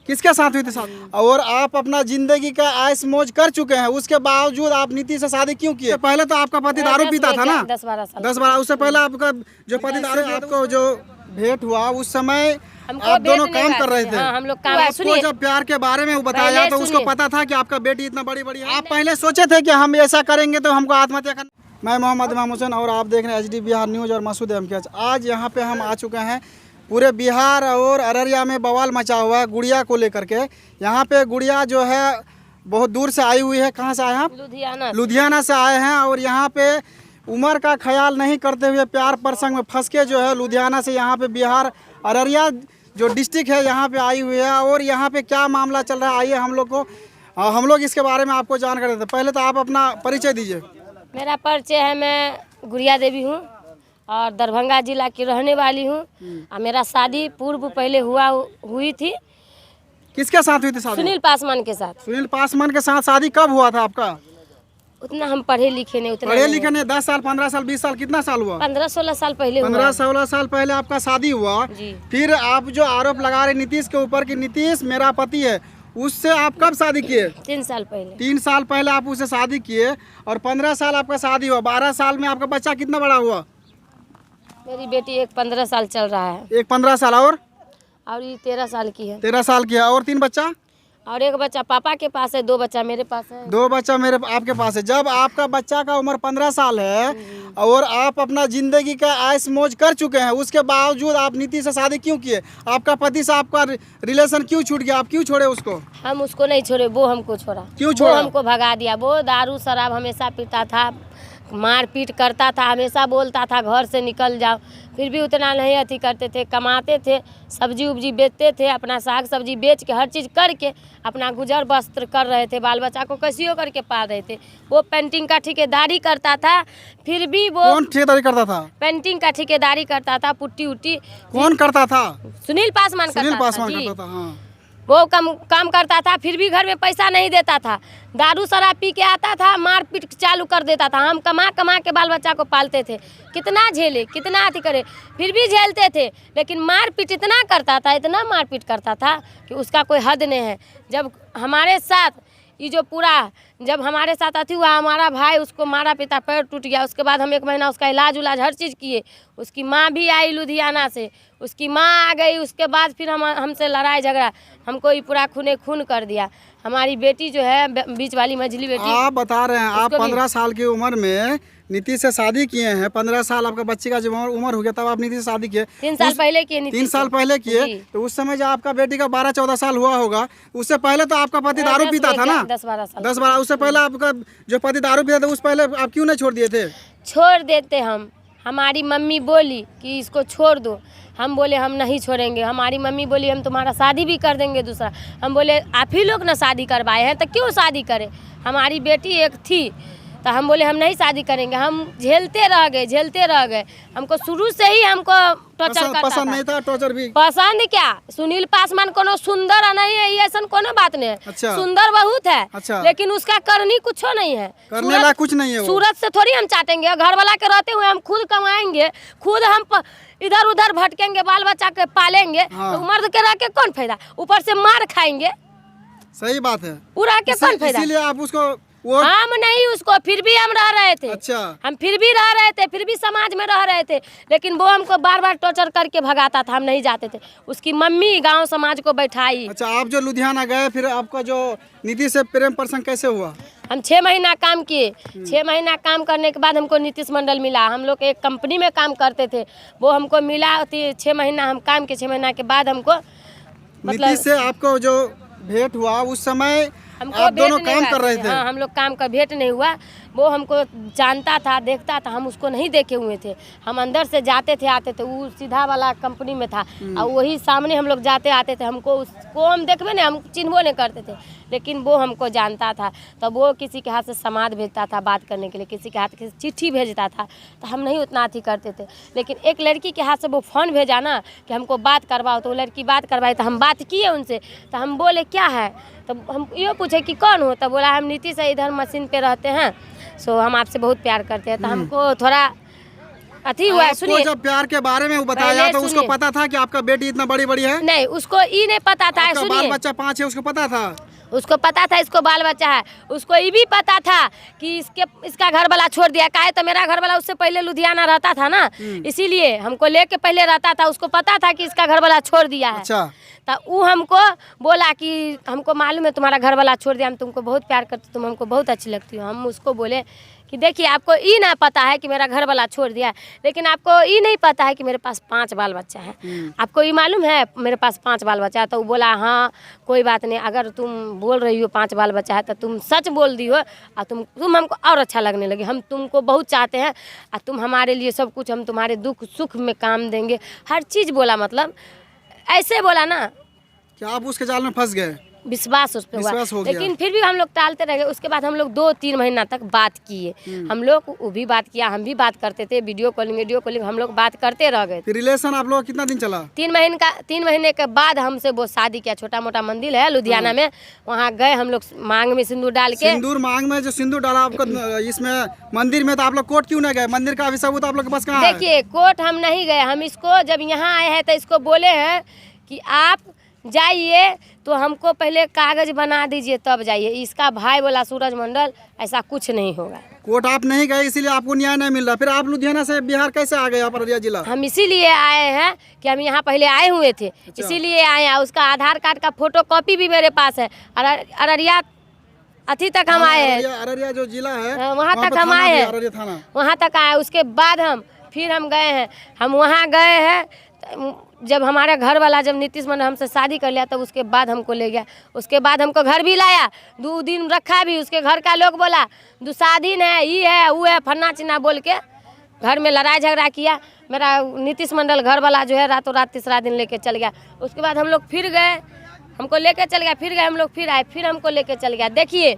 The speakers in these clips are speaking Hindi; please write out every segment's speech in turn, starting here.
किसके साथ हुई थी शादी? और आप अपना जिंदगी का ऐश मौज कर चुके हैं, उसके बावजूद आप नीति से शादी क्यों किए? पहले तो आपका पति दारू पीता था ना, 10-12 साल। 10-12, उससे पहले आपका जो पति दारू, आपको जो भेंट हुआ उस समय आप दोनों काम कर रहे थे। हाँ, हम लोग काम। आपको जब प्यार के बारे में बताया तो उसको पता था कि आपका बेटी इतना बड़ी है? आप पहले सोचे थे कि हम ऐसा करेंगे तो हमको आत्महत्या करना? मैं मोहम्मद इमाम हुसैन और आप देख रहे हैं HD बिहार न्यूज़ और मसूद एमकेएच। आज यहाँ पे हम आ चुके हैं, पूरे बिहार और अररिया में बवाल मचा हुआ है गुड़िया को लेकर के। यहाँ पे गुड़िया जो है बहुत दूर से आई हुई है। कहाँ से आए हैं आप? लुधियाना से आए हैं। और यहाँ पे उम्र का ख्याल नहीं करते हुए प्यार प्रसंग में फंस के जो है लुधियाना से यहाँ पे बिहार अररिया जो डिस्ट्रिक्ट है यहाँ पे आई हुई है। और यहाँ पे क्या मामला चल रहा है, आइए हम लोग इसके बारे में आपको जानकारी देते हैं। पहले तो आप अपना परिचय दीजिए। मेरा परिचय है, मैं गुड़िया देवी हूँ और दरभंगा जिला की रहने वाली हूँ। और मेरा शादी पूर्व पहले हुई थी। किसके साथ हुई थी शादी? सुनील पासवान के साथ। सुनील पासवान के साथ शादी कब हुआ था आपका? उतना हम पढ़े लिखे नहीं, पढ़े लिखे नहीं। 10 साल, 15 साल, 20 साल, कितना साल हुआ? 15-16 साल पहले। 15-16 साल पहले आपका शादी हुआ जी। फिर आप जो आरोप लगा रहे नीतीश के ऊपर कि नीतीश मेरा पति है, उससे आप कब शादी किए? 3 साल पहले। 3 साल पहले आप उससे शादी किए और 15 साल आपका शादी हुआ। 12 साल में आपका बच्चा कितना बड़ा हुआ? मेरी बेटी एक 15 साल चल रहा है। एक 15 साल और ये 13 साल की है। 13 साल की है। और 3 बच्चा? और एक बच्चा पापा के पास है, 2 बच्चा मेरे पास है। 2 बच्चा आपके पास है। जब आपका बच्चा का उम्र 15 साल है और आप अपना जिंदगी का ऐश मौज कर चुके हैं, उसके बावजूद आप नीति से शादी क्यों किए? आपका पति से आपका रिलेशन क्यों छूट गया? आप क्यों छोड़े उसको? हम उसको नहीं छोड़े, वो हमको छोड़ा। क्यों छोड़ा? वो हमको भगा दिया। वो दारू शराब हमेशा पीता था, मारपीट करता था, हमेशा बोलता था घर से निकल जाओ। फिर भी उतना नहीं अति करते थे, कमाते थे, सब्जी उब्जी बेचते थे, अपना साग सब्जी बेच के हर चीज़ करके अपना गुजर बस्त्र कर रहे थे। बाल बच्चा को कैसियो करके पाल रहे थे। वो पेंटिंग का ठेकेदारी करता था। फिर भी वो कौन ठेकेदारी करता था? पेंटिंग का ठेकेदारी करता था। पुट्टी उट्टी कौन करता था? सुनील पासवान सुनील पासवान जी। करता था। हाँ। वो काम करता था। फिर भी घर में पैसा नहीं देता था, दारू शराब पी के आता था, मारपीट चालू कर देता था। हम कमा के बाल बच्चा को पालते थे, कितना झेले, कितना अति करे, फिर भी झेलते थे। लेकिन मारपीट इतना करता था, इतना मारपीट करता था कि उसका कोई हद नहीं है। जब हमारे साथ ये जो पूरा जब हमारे साथ अति हुआ, हमारा भाई उसको मारा पीता, पैर टूट गया। उसके बाद हम 1 महीना उसका इलाज हर चीज़ किए। उसकी माँ भी आई लुधियाना से, उसकी माँ आ गई। उसके बाद फिर हमसे लड़ाई झगड़ा, हमको ये पूरा खून कर दिया। हमारी बेटी जो है बीच वाली मझली बेटी। आप बता रहे हैं आप 15 साल की उम्र में नीतीश से शादी किए हैं। 15 साल आपका बच्चे का जब उम्र हो गया तब आप नीतीश से शादी किए। 3 साल पहले किए। 3 साल पहले किए तो उस समय जब आपका बेटी का 12-14 साल हुआ होगा, उससे पहले तो आपका पति दारू पीता था ना? 10-12 साल। 10-12 उससे पहले आपका जो पति दारू पीता था, उस पहले आप क्यों नहीं छोड़ दिए थे? छोड़ देते हम। हमारी मम्मी बोली कि इसको छोड़ दो। हम बोले हम नहीं छोड़ेंगे। हमारी मम्मी बोली हम तुम्हारा शादी भी कर देंगे दूसरा। हम बोले आप ही लोग ना शादी करवाए हैं तो क्यों शादी करें? हमारी बेटी एक थी तो हम बोले हम नहीं शादी करेंगे। हम झेलते रह गए। हमको शुरू से ही हमको टॉर्चर करता पसंद नहीं था। टॉर्चर भी पसंद क्या? सुनील पासवान कोनो सुंदर नहीं है, ये ऐसा कोनो बात नहीं है। अच्छा। सुंदर बहुत है। अच्छा। लेकिन उसका करनी कुछ नहीं है, करने लायक कुछ नहीं है वो। सूरत से थोड़ी हम चाटेंगे। घर वाला के रहते हुए हम खुद कमाएंगे, खुद हम इधर उधर भटकेंगे, बाल बच्चा के पालेंगे। हाँ। तो मर्द के रह के कौन फायदा? ऊपर से मार खाएंगे। सही बात है। पूरा के कौन फायदा? इसीलिए आप उसको हम नहीं उसको, फिर भी हम रह रहे थे। अच्छा। हम फिर भी रह रहे थे, फिर भी समाज में रह रहे थे। लेकिन वो हमको बार बार टॉर्चर करके भगाता था, हम नहीं जाते थे। उसकी मम्मी गांव समाज को बैठाई। अच्छा, आप जो लुधियाना गए फिर आपका जो नीतीश से प्रेम प्रसंग कैसे हुआ? हम 6 महीना काम किए। 6 महीना काम करने के बाद हमको नीतीश मंडल मिला। हम लोग एक कंपनी में काम करते थे, वो हमको मिला। 6 महीना हम काम किए। 6 महीना के बाद हमको नीतीश से आपको जो भेंट हुआ उस समय आप दोनों काम कर रहे थे? हाँ, हम लोग काम का भेंट नहीं हुआ। वो हमको जानता था, देखता था, हम उसको नहीं देखे हुए थे। हम अंदर से जाते थे आते थे, वो सीधा वाला कंपनी में था और वही सामने हम लोग जाते आते थे। हमको उसको हम देखबे नहीं, हम चिन्हबो नहीं करते थे। लेकिन वो हमको जानता था। तब वो किसी के हाथ से समाद भेजता था बात करने के लिए, किसी के हाथ से चिट्ठी भेजता था। तो हम नहीं उतना अथी करते थे। लेकिन एक लड़की के हाथ से वो फ़ोन भेजा ना कि हमको बात करवाओ, तो वो लड़की बात करवाई। तो हम बात किए उनसे। तो हम बोले क्या है? तो हम ये पूछे कि कौन हो? तो बोला हम नीतीश से इधर मशीन पे रहते हैं, सो हम आपसे बहुत प्यार करते हैं। तो हमको थोड़ा अथी हुआ है। आपको सुनिए, जब प्यार के बारे में वो बताया पहले तो उसको सुनिए। पता था कि आपका बेटी इतना बड़ी बड़ी है? नहीं, उसको ये नहीं पता था। आपका बाल सुनिए, बच्चा 5 है, उसको पता था? उसको पता था इसको बाल बच्चा है। उसको ये भी पता था कि इसका घर वाला छोड़ दिया। काहे तो मेरा घर वाला उससे पहले लुधियाना रहता था ना, इसीलिए हमको लेके पहले रहता था। उसको पता था कि इसका घर वाला छोड़ दिया है। अच्छा, तो वो हमको बोला कि हमको मालूम है तुम्हारा घर वाला छोड़ दिया, हम तुमको बहुत प्यार करते, तुम हमको बहुत अच्छी लगती हो। हम उसको बोले कि देखिए, आपको ये ना पता है कि मेरा घर वाला छोड़ दिया है, लेकिन आपको ये नहीं पता है कि मेरे पास 5 बाल बच्चा है। आपको ये मालूम है मेरे पास 5 बाल बच्चा है? तो वो बोला हाँ कोई बात नहीं, अगर तुम बोल रही हो 5 बाल बच्चा है तो तुम सच बोल दी हो और तुम हमको और अच्छा लगने लगे। हम तुमको बहुत चाहते हैं और तुम हमारे लिए सब कुछ, हम तुम्हारे दुख सुख में काम देंगे, हर चीज़ बोला। मतलब ऐसे बोला ना क्या आप उसके जाल में फंस गए? विश्वास उस पर हुआ। विश्वास हो गया। लेकिन फिर भी हम लोग टालते रह गए। उसके बाद हम लोग 2-3 महीना तक बात किए। हम लोग वो भी बात किया, हम भी बात करते थे, वीडियो कॉलिंग हम लोग बात करते रह गए। फिर रिलेशन आप लोग कितना दिन चला? 3 महीने के बाद हमसे वो शादी किया। छोटा मोटा मंदिर है लुधियाना में, वहाँ गए हम लोग, मांग में सिंदूर डाल के। सिंदूर मांग में जो सिंदूर डाला आपको इसमें मंदिर में, तो आप लोग कोर्ट क्यों नहीं गए? मंदिर का अभी सबूत आप लोग के पास कहाँ है? देखिए, कोर्ट हम नहीं गए। हम इसको जब यहाँ आए हैं तो इसको बोले हैं कि आप जाइए तो हमको पहले कागज बना दीजिए तब जाइए। इसका भाई बोला सूरज मंडल ऐसा कुछ नहीं होगा। कोर्ट आप नहीं गए इसीलिए आपको न्याय नहीं मिल रहा। फिर आप लुधियाना से बिहार कैसे आ गए आप अररिया जिला? हम इसीलिए आए हैं कि हम यहाँ पहले आए हुए थे, इसीलिए आए हैं। उसका आधार कार्ड का फोटो कॉपी भी मेरे पास है। अररिया अथी तक हम आए हैं, अररिया जो जिला है वहाँ तक हम आए हैं, अररिया थाना वहाँ तक आए। उसके बाद हम गए हैं, हम वहाँ गए हैं। जब हमारा घर वाला, जब नीतीश मंडल हमसे शादी कर लिया, तब उसके बाद हमको ले गया। उसके बाद हमको घर भी लाया, 2 दिन रखा भी। उसके घर का लोग बोला दुसाधीन है, ये है वो है, फन्ना चिन्ना बोल के घर में लड़ाई झगड़ा किया। मेरा नीतीश मंडल घर वाला जो है रातों रात तीसरा दिन लेके चल गया। उसके बाद हम लोग फिर गए, हमको लेके चल गया। फिर गए हम लोग, फिर आए, फिर हमको लेके चल गया। देखिए,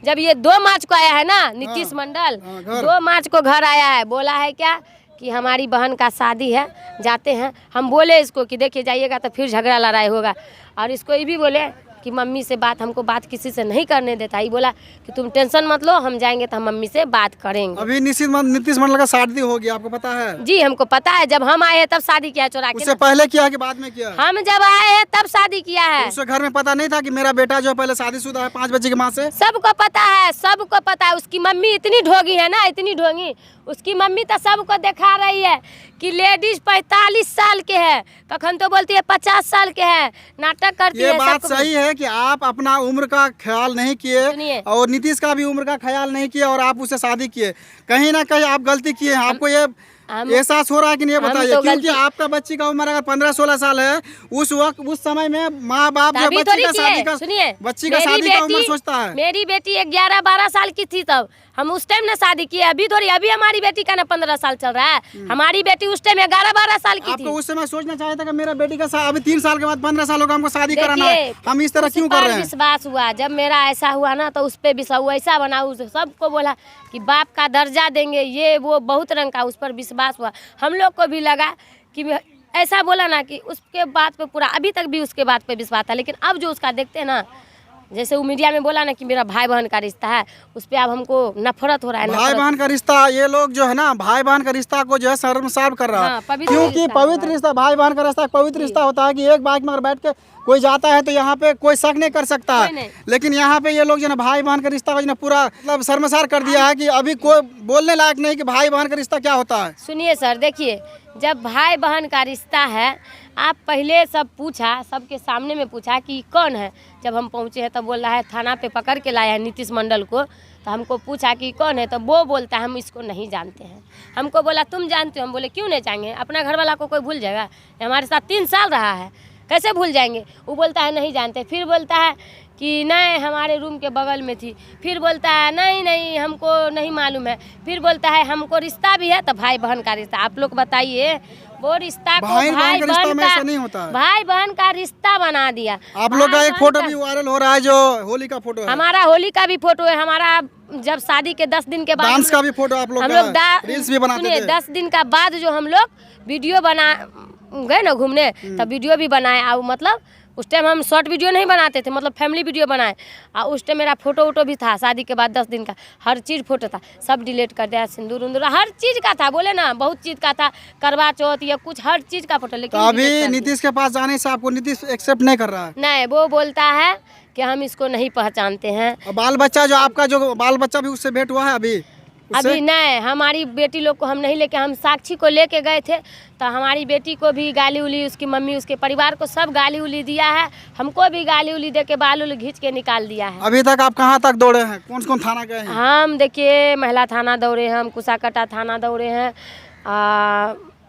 जब ये 2 मार्च को आया है ना नीतीश मंडल, 2 मार्च को घर आया है, बोला है क्या कि हमारी बहन का शादी है, जाते हैं। हम बोले इसको कि देखिए जाइएगा तो फिर झगड़ा लड़ाई होगा। और इसको ये भी बोले कि मम्मी से बात, हमको बात किसी से नहीं करने देता। ये बोला कि तुम टेंशन मत लो, हम जाएंगे तो हम मम्मी से बात करेंगे। अभी नीतीश मंडल का शादी हो गया, आपको पता है? जी हमको पता है। जब हम आए हैं तब शादी किया, चोरा के। उससे पहले किया कि बाद में किया? हम जब आए हैं तब शादी किया है। उसके घर में पता नहीं था कि मेरा बेटा जो पहले शादीशुदा है 5 बच्चे की माँ से? सबको पता है, सबको पता है। उसकी मम्मी इतनी ढोंगी है ना, इतनी ढोंगी। उसकी मम्मी तो सबको दिखा रही है कि लेडीज 45 साल के है, कखन तो बोलती है 50 साल के है, नाटक करती है। ये बात सही है कि आप अपना उम्र का ख्याल नहीं किए और नीतीश का भी उम्र का ख्याल नहीं किया और आप उससे शादी किए। कहीं ना कहीं आप गलती किए हैं। आपको ये एहसास हो रहा है कि नहीं, बताइए। तो क्योंकि आपका बच्ची का उम्र अगर 15-16 साल है, उस वक्त उस समय में माँ बाप जो बच्ची का शादी का उम्र सोचता है। मेरी बेटी 11-12 साल की थी तब हम उस टाइम ना शादी किए। अभी थोड़ी, अभी हमारी बेटी का ना 15 साल चल रहा है। हमारी बेटी उस टाइम 11-12 साल की थी। आपको उस समय सोचना चाहिए था कि मेरा बेटी का अभी 3 साल के बाद 15 साल होगा, हमको शादी कराना है। हम इस तरह क्यों कर रहे हैं? विश्वास हुआ जब मेरा ऐसा हुआ ना, तो उस पे विश्वास ऐसा बना, सबको बोला कि बाप का दर्जा देंगे, ये वो बहुत रंग का, उस पर विश्वास हुआ। हम लोग को भी लगा कि ऐसा बोला ना कि उसके बात पे पूरा, अभी तक भी उसके बात पे विश्वास था। लेकिन अब जो उसका देखते हैं ना, जैसे वो मीडिया में बोला ना कि मेरा भाई बहन का रिश्ता है, उस पर अब हमको नफरत हो रहा है। भाई बहन का रिश्ता, ये लोग जो है ना भाई बहन का रिश्ता को जो है शर्मसार कर रहा है। क्योंकि पवित्र रिश्ता, भाई बहन का रिश्ता पवित्र रिश्ता होता है कि एक बाइक में अगर बैठ के कोई जाता है तो यहाँ पे कोई शक नहीं कर सकता है। लेकिन यहाँ पे ये लोग जो है भाई बहन का रिश्ता को पूरा मतलब शर्मसार कर दिया है कि अभी कोई बोलने लायक नहीं कि भाई बहन का रिश्ता क्या होता है। सुनिए सर, देखिए, जब भाई बहन का रिश्ता है, आप पहले सब पूछा, सबके सामने में पूछा कि कौन है। जब हम पहुँचे हैं तब बोल रहा है थाना पे पकड़ के लाया है नीतीश मंडल को। तो हमको पूछा कि कौन है, तो वो बोलता है हम इसको नहीं जानते हैं। हमको बोला तुम जानते हो? हम बोले क्यों नहीं जाएंगे, अपना घर वाला को कोई भूल जाएगा? हमारे साथ 3 साल रहा है, कैसे भूल जाएंगे? वो बोलता है नहीं जानते। फिर बोलता है कि नहीं हमारे रूम के बगल में थी। फिर बोलता है नहीं हमको नहीं मालूम है। फिर बोलता है हमको रिश्ता भी है, तो भाई बहन का रिश्ता। आप लोग बताइए, वो रिश्ता को भाई बहन का रिश्ता बना दिया। आप लोग का एक फोटो भी वायरल हो रहा है जो होली का फोटो है। हमारा होली का भी फोटो है। हमारा जब शादी के 10 दिन के बाद डांस का भी फोटो आप लोग रील्स भी बनाते थे। 10 दिन का बाद जो हम लोग वीडियो बना गए ना घूमने, तब वीडियो भी बनाए। मतलब उस टाइम हम शॉर्ट वीडियो नहीं बनाते थे, मतलब फैमिली वीडियो बनाए। और उस टाइम मेरा फ़ोटो वोटो भी था, शादी के बाद 10 दिन का हर चीज़ फ़ोटो था, सब डिलीट कर दिया। सिंदूर उंदूर हर चीज़ का था, बोले ना बहुत चीज़ का था, करवा चौथ या कुछ हर चीज़ का फ़ोटो। तो लेकिन अभी नीतीश के पास जाने से आपको नीतीश एक्सेप्ट नहीं कर रहा है? नहीं, वो बोलता है कि हम इसको नहीं पहचानते हैं। और बाल बच्चा जो आपका जो बाल बच्चा भी उससे भेंट हुआ है अभी? अभी नहीं, हमारी बेटी लोग को हम नहीं लेके, हम साक्षी को लेके गए थे तो हमारी बेटी को भी गाली उली, उसकी मम्मी उसके परिवार को सब गाली उली दिया है, हमको भी गाली उली दे के बाल उल घींच के निकाल दिया है। अभी तक आप कहाँ तक दौड़े हैं, कौन कौन थाना गए हैं? हम देखिए महिला थाना दौड़े हैं, हम कुसाकटा थाना दौड़े हैं,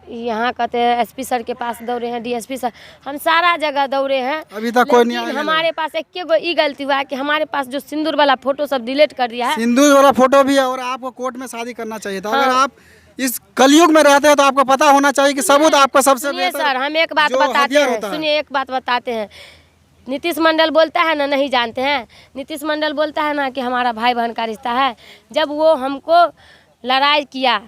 यहाँ कहते हैं एसपी सर के पास दौड़े हैं, डीएसपी सर, हम सारा जगह दौड़े हैं। अभी तक कोई नहीं लेकिन आया? हमारे पास एक गो ई गलती हुआ है कि हमारे पास जो सिंदूर वाला फोटो सब डिलीट कर दिया है। सिंदूर वाला फोटो भी है और आपको कोर्ट में शादी करना चाहिए था। हाँ। अगर आप इस कलयुग में रहते हैं तो आपको पता होना चाहिए कि सबूत आपका सबसे सुनिए बेहतर सर, हम एक बात जो बताते हथियार हैं, होता है। सुनिए एक बात बताते हैं। नीतीश मंडल बोलता है ना, नहीं जानते हैं, नीतीश मंडल बोलता है ना कि हमारा भाई बहन का रिश्ता है। जब वो हमको लड़ाई किया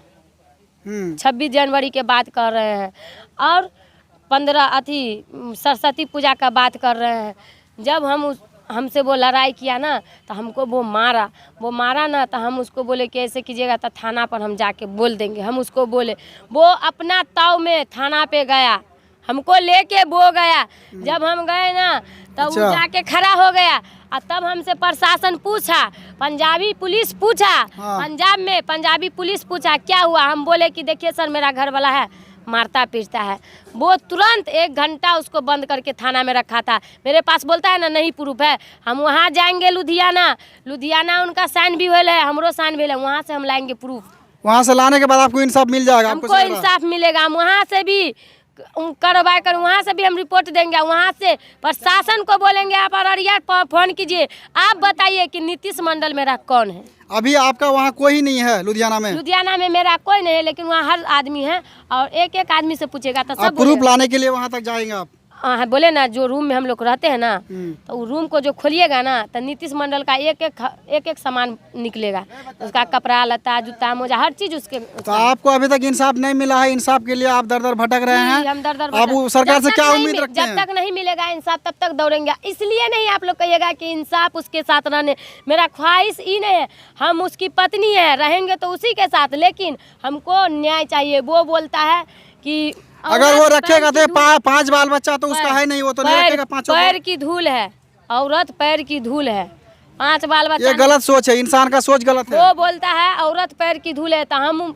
26 जनवरी के बात कर रहे हैं और 15 सरस्वती पूजा का बात कर रहे हैं, जब हमसे वो लड़ाई किया ना तो हमको वो मारा ना, तो हम उसको बोले कि ऐसे कीजिएगा तो थाना पर हम जाके बोल देंगे। हम उसको बोले, वो अपना ताव में थाना पे गया, हमको लेके वो गया। जब हम गए ना तब वो जाके खड़ा हो गया और तब हमसे प्रशासन पूछा, पंजाबी पुलिस पूछा, पंजाब में पंजाबी पुलिस पूछा क्या हुआ। हम बोले कि देखिए सर मेरा घर वाला है, मारता पीटता है। वो तुरंत 1 घंटा उसको बंद करके थाना में रखा था। मेरे पास बोलता है ना नहीं प्रूफ है, हम वहाँ जाएंगे लुधियाना उनका साइन भी हुआ है, हमरो साइन भी है, वहाँ से हम लाएंगे प्रूफ। वहाँ से लाने के बाद आपको इंसाफ मिल जाएगा? हमको इंसाफ मिलेगा, हम वहाँ से भी कार्रवाई कर, वहाँ से भी हम रिपोर्ट देंगे, वहाँ से प्रशासन को बोलेंगे आप अररिया फोन कीजिए, आप बताइए कि नीतीश मंडल मेरा कौन है। अभी आपका वहाँ कोई नहीं है लुधियाना में? लुधियाना में मेरा कोई नहीं है, लेकिन वहाँ हर आदमी है और एक एक आदमी से पूछेगा तो सब प्रूफ लाने के लिए वहाँ तक जाएंगे आप? हाँ, बोले ना जो रूम में हम लोग रहते हैं ना, तो वो रूम को जो खोलिएगा ना तो नीतीश मंडल का एक एक सामान निकलेगा, उसका कपड़ा लता जूता मोजा हर चीज उसके। तो आपको अभी तक इंसाफ नहीं मिला है, इंसाफ के लिए आप दर भटक रहे हैं? हम दर आप सरकार से क्या उम्मीद रखते हैं? जब तक नहीं मिलेगा इंसाफ तब तक दौड़ेंगे। इसलिए नहीं आप लोग कहिएगा कि इंसाफ उसके साथ रहने, मेरा ख्वाहिश ही नहीं है, हम उसकी पत्नी है, रहेंगे तो उसी के साथ, लेकिन हमको न्याय चाहिए। वो बोलता है कि अगर वो रखेगा तो 5 बाल बच्चा तो उसका है नहीं, वो तो नहीं रखेगा 5। पैर की धूल है, औरत पैर की धूल है, 5 बाल बच्चा। ये गलत सोच है, इंसान का सोच गलत है। वो बोलता है औरत पैर की धूल है, तो हम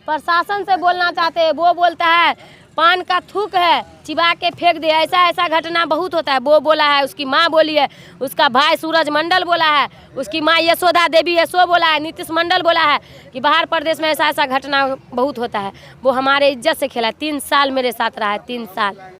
प्रशासन से बोलना चाहते हैं। वो बोलता है पान का थूक है, चिबा के फेंक दे, ऐसा घटना बहुत होता है। वो बोला है, उसकी माँ बोली है, उसका भाई सूरज मंडल बोला है, उसकी माँ यशोदा देवी यशो बोला है, नीतीश मंडल बोला है कि बाहर प्रदेश में ऐसा घटना बहुत होता है। वो हमारे इज्जत से खेला, 3 साल मेरे साथ रहा है, 3 साल।